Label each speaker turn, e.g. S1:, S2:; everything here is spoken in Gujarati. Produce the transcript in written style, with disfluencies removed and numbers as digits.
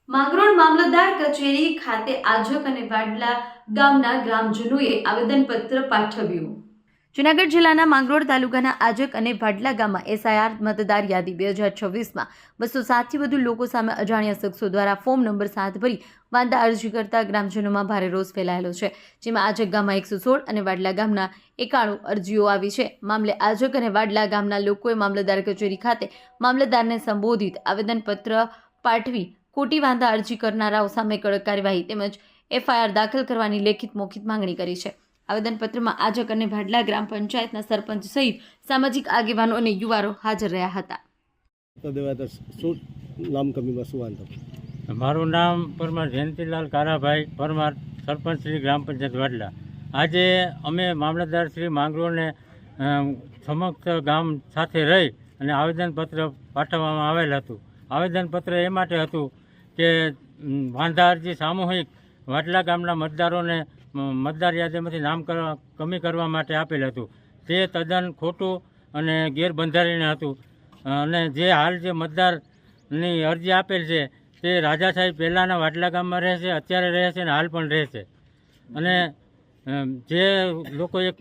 S1: માંગરોળ મામલતદાર કચેરી ખાતે આજક અને વાડલા ગામના ગ્રામજનોએ આવેદનપત્ર પાઠવ્યું। જૂનાગઢ જિલ્લાના માંગરોળ તાલુકાના આજક અને વાડલા ગામમાં એસઆઈઆર મતદાર યાદી 2026માં 207થી વધુ લોકો સામે અજાણ્યા શખ્સો દ્વારા ફોર્મ નંબર 7 ભરી વાંધા અરજી કરતા ગ્રામજનોમાં ભારે રોષ ફેલાયેલો છે, જેમાં આજક ગામમાં 116 અને વાડલા ગામના 91 અરજીઓ આવી છે। મામલે આજક અને વાડલા ગામના લોકોએ મામલતદાર કચેરી ખાતે મામલતદારને સંબોધિત આવેદનપત્ર પાઠવી ખોટી વાંધા અરજી કરનારાઓ સામે કડક કાર્યવાહી તેમજ એફઆઈઆર દાખલ કરવાની લેખિત મૌખિક માંગણી કરી છે। આવેદનપત્રમાં આજક અને વાડલા ગ્રામ પંચાયતના સરપંચ સહિત સામાજિક આગેવાનો અને યુવાનો હાજર રહ્યા હતા।
S2: મારું નામ પરમાર જયંતિલાલ કારાભાઈ પરમાર, સરપંચ શ્રી ગ્રામ પંચાયત વાડલા। આજે અમે મામલતદાર શ્રી માંગરોળને સમક્ષ ગામ સાથે રહી અને આવેદનપત્ર પાઠવવામાં આવેલ હતું। આવેદનપત્ર એ માટે હતું કે વાંધા અરજી સામૂહિક વાડલા ગામના મતદારોને મતદાર યાદીમાંથી નામ કમી કરવા માટે આપેલ હતું। તે તદ્દન ખોટું અને ગેરબંધારણીય હતું અને જે હાલ જે મતદારની અરજી આપેલ છે તે રાજા સાહેબ પહેલાંના વાડલા ગામમાં રહે છે, અત્યારે રહે છે અને હાલ પણ રહે છે। અને જે લોકોએ